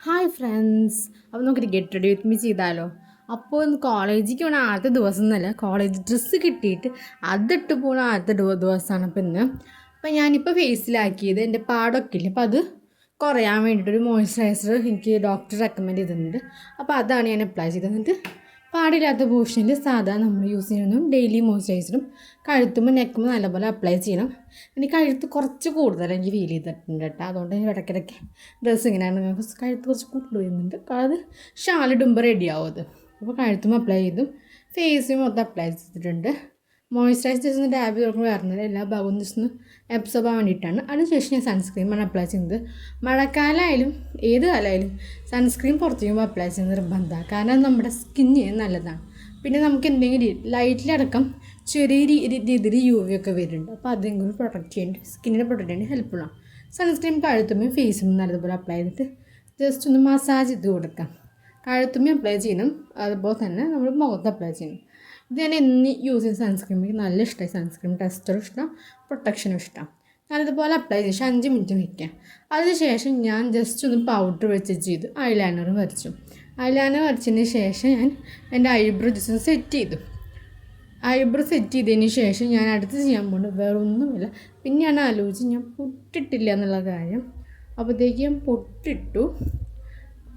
Hi friends, അപ്പോൾ നമുക്കൊരു get ready with me ചെയ്താലോ. അപ്പോൾ ഇന്ന് കോളേജിലേക്ക് പോകണ ആദ്യത്തെ ദിവസം എന്നല്ല, കോളേജ് ഡ്രസ്സ് കിട്ടിയിട്ട് അതിട്ട് പോകണ ആദ്യത്തെ ദിവസമാണ് അപ്പോൾ ഇന്ന്. അപ്പോൾ ഞാനിപ്പോൾ ഫേസിലാക്കിയത് എൻ്റെ പാടൊക്കെ ഇല്ല, അപ്പോൾ അത് കുറയാൻ വേണ്ടിയിട്ടൊരു മോയ്സ്ചറൈസർ എനിക്ക് ഡോക്ടർ റെക്കമെൻഡ് ചെയ്തിട്ടുണ്ട്. അപ്പോൾ അതാണ് ഞാൻ അപ്ലൈ ചെയ്തത്. എന്നിട്ട് പാടില്ലാത്ത പോർഷനിൽ സാധാരണ നമ്മൾ യൂസ് ചെയ്യുന്നതും ഡെയിലി മോയ്സ്ചറൈസറും കഴുത്തുമ്പോൾ നെക്കുമ്പോൾ നല്ലപോലെ അപ്ലൈ ചെയ്യണം. എനിക്ക് കഴുത്ത് കുറച്ച് കൂടുതൽ എനിക്ക് ഫീൽ ചെയ്തിട്ടുണ്ട് കേട്ടോ. അതുകൊണ്ട് ഇടയ്ക്കിടയ്ക്ക് ഡ്രസ്സ് ഇങ്ങനെയാണ് കഴുത്ത് കുറച്ച് കൂടുതൽ വരുന്നുണ്ട്. അത് ഷാളിടുമ്പോൾ റെഡിയാവും അത്. അപ്പോൾ കഴുത്തും അപ്ലൈ ചെയ്തു, ഫേസും മൊത്തം അപ്ലൈ ചെയ്തിട്ടുണ്ട്. മോയ്സ്ചറൈസ് ജസ്റ്റ് ടാബ് തുറക്കുമ്പോൾ വരുന്നത് എല്ലാ ഭാഗവും ജസ്റ്റ് ഒന്ന് അബ്സോർബ് ആവാൻ വേണ്ടിയിട്ടാണ്. അതിനുശേഷം ഞാൻ സൺസ്ക്രീമാണ് അപ്ലൈ ചെയ്യുന്നത്. മഴക്കാലമായാലും ഏത് കാലമായാലും സൺസ്ക്രീൻ പുറത്ത് ചെയ്യുമ്പോൾ അപ്ലൈ ചെയ്യുന്നത് നിർബന്ധമാണ്. കാരണം നമ്മുടെ സ്കിന്നിന് നല്ലതാണ്. പിന്നെ നമുക്ക് എന്തെങ്കിലും ലൈറ്റിലടക്കം ചെറിയ രീതിയിൽ യു വി ഒക്കെ വരുന്നുണ്ട്. അപ്പോൾ അതെങ്കിലും പ്രൊട്ടക്റ്റ് ചെയ്യേണ്ടി സ്കിന്നിനെ പ്രൊട്ടക്റ്റ് ചെയ്യേണ്ടി ഹെൽപ്ഫുള്ളാണ്. സൺസ്ക്രീൻ കഴുത്തുമ്പോൾ ഫേസും നല്ലതുപോലെ അപ്ലൈ ചെയ്തിട്ട് ജസ്റ്റ് ഒന്ന് മസാജ് ചെയ്ത് കൊടുക്കാം. കഴുത്തുമ്പോൾ അപ്ലൈ ചെയ്യണം, അതുപോലെ തന്നെ നമ്മൾ മുഖത്ത് അപ്ലൈ ചെയ്യണം. ഇത് ഞാൻ എന്ന് യൂസ് ചെയ്യുന്ന സൺസ്ക്രീൻ എനിക്ക് നല്ല ഇഷ്ടമായി. സൺസ്ക്രീൻ ടെസ്റ്ററും ഇഷ്ടം, പ്രൊട്ടക്ഷനും ഇഷ്ടം. ഞാനിതുപോലെ അപ്ലൈ ചെയ്ത് 5 മിനിറ്റ് വയ്ക്കാം. അതിനുശേഷം ഞാൻ ജസ്റ്റ് ഒന്ന് പൗഡർ വെച്ച് ചെയ്തു ഐലൈനർ വരച്ചു. ഐലൈനർ വരച്ചതിന് ശേഷം ഞാൻ എൻ്റെ ഐബ്രോ ജസ്റ്റ് ഒന്ന് സെറ്റ് ചെയ്തു. ഐബ്രോ സെറ്റ് ചെയ്തതിന് ശേഷം ഞാൻ അടുത്ത് ചെയ്യാൻ പോകുന്നത് വേറെ ഒന്നുമില്ല. പിന്നെയാണ് ആലോചിച്ച് ഞാൻ പൊട്ടിട്ടില്ല എന്നുള്ള കാര്യം. അപ്പോഴത്തേക്ക് ഞാൻ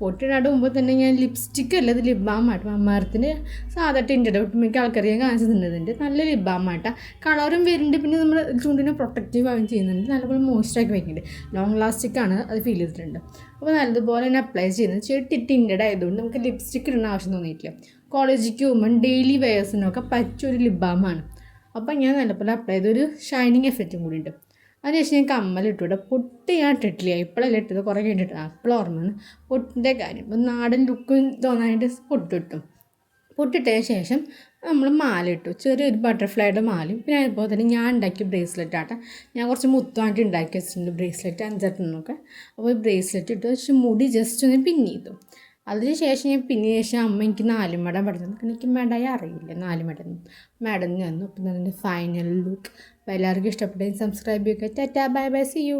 പൊട്ടിടാണ്ട് മുമ്പ് തന്നെ ഞാൻ ലിപ്സ്റ്റിക്ക് അല്ല, ഇത് ലിപ് ബാമായിട്ട് മമ്മാരത്തിൻ്റെ സാധാ ടിൻറ്റഡ് മിക്ക ആൾക്കാരെ ഞാൻ കാണിച്ചിട്ടുണ്ട്. നല്ല ലിപ് ബാമായിട്ടാണ്, കളറും വരുന്നുണ്ട്. പിന്നെ നമ്മൾ ചുണ്ടിനെ പ്രൊട്ടക്റ്റീവ് ആവുകയും ചെയ്യുന്നുണ്ട്. നല്ലപോലെ മോയ്സ്ചറാക്കി വയ്ക്കുന്നുണ്ട്. ലോങ് ലാസ്റ്റിക്കാണ് അത് ഫീൽ ചെയ്തിട്ടുണ്ട്. അപ്പോൾ നല്ലതുപോലെ തന്നെ അപ്ലൈ ചെയ്യുന്നത് ടിൻറ്റഡ് ആയതുകൊണ്ട് നമുക്ക് ലിപ്സ്റ്റിക്ക് ഇടുന്ന ആവശ്യം തോന്നിയിട്ടില്ല. കോളേജിലേക്ക് പോകുമ്പോൾ ഡെയിലി വെയേഴ്സിനൊക്കെ പറ്റിയൊരു ലിപ് ബാമാണ്. അപ്പോൾ ഞാൻ നല്ലപോലെ അപ്ലൈ ചെയ്തൊരു ഷൈനിങ് എഫക്റ്റും കൂടി ഉണ്ട്. അതിനുശേഷം ഞാൻ കമ്മലിട്ടു. ഇവിടെ പൊട്ട് ഞാൻ ഇട്ടിട്ടില്ല, ഇപ്പോഴല്ല ഇട്ടത്, കുറേ കഴിഞ്ഞിട്ടാണ്. അപ്പോൾ ഓർമ്മയാണ് പൊട്ടിൻ്റെ കാര്യം. അപ്പോൾ നാടൻ ലുക്ക് തോന്നാനായിട്ട് പൊട്ടിട്ടതിന് ശേഷം നമ്മൾ മാല ഇട്ടു, ചെറിയൊരു ബട്ടർഫ്ലൈയുടെ മാലയും. പിന്നെ അതുപോലെ തന്നെ ഞാൻ ഉണ്ടാക്കിയ ബ്രേസ്ലെറ്റ് ആട്ടെ. ഞാൻ കുറച്ച് മുത്തമായിട്ട് ഉണ്ടാക്കി വെച്ചിട്ടുണ്ട് ബ്രേസ്ലെറ്റ് 5-6 അപ്പോൾ ബ്രേസ്ലെറ്റ് ഇട്ട് വെച്ച് മുടി ജസ്റ്റ് ഒന്ന് പിൻ ചെയ്തു. അതിന് ശേഷം ഞാൻ പിന്നെ അമ്മ എനിക്ക് 4 മടം പഠിച്ചു. എനിക്ക് മെടയെ അറിയില്ല 4 മടം തന്നു. അപ്പം അതിൻ്റെ ഫൈനൽ ലുക്ക്. അപ്പോൾ എല്ലാവർക്കും ഇഷ്ടപ്പെട്ടെങ്കിൽ സബ്സ്ക്രൈബ് ചെയ്യുക. Tata, bye bye, see U.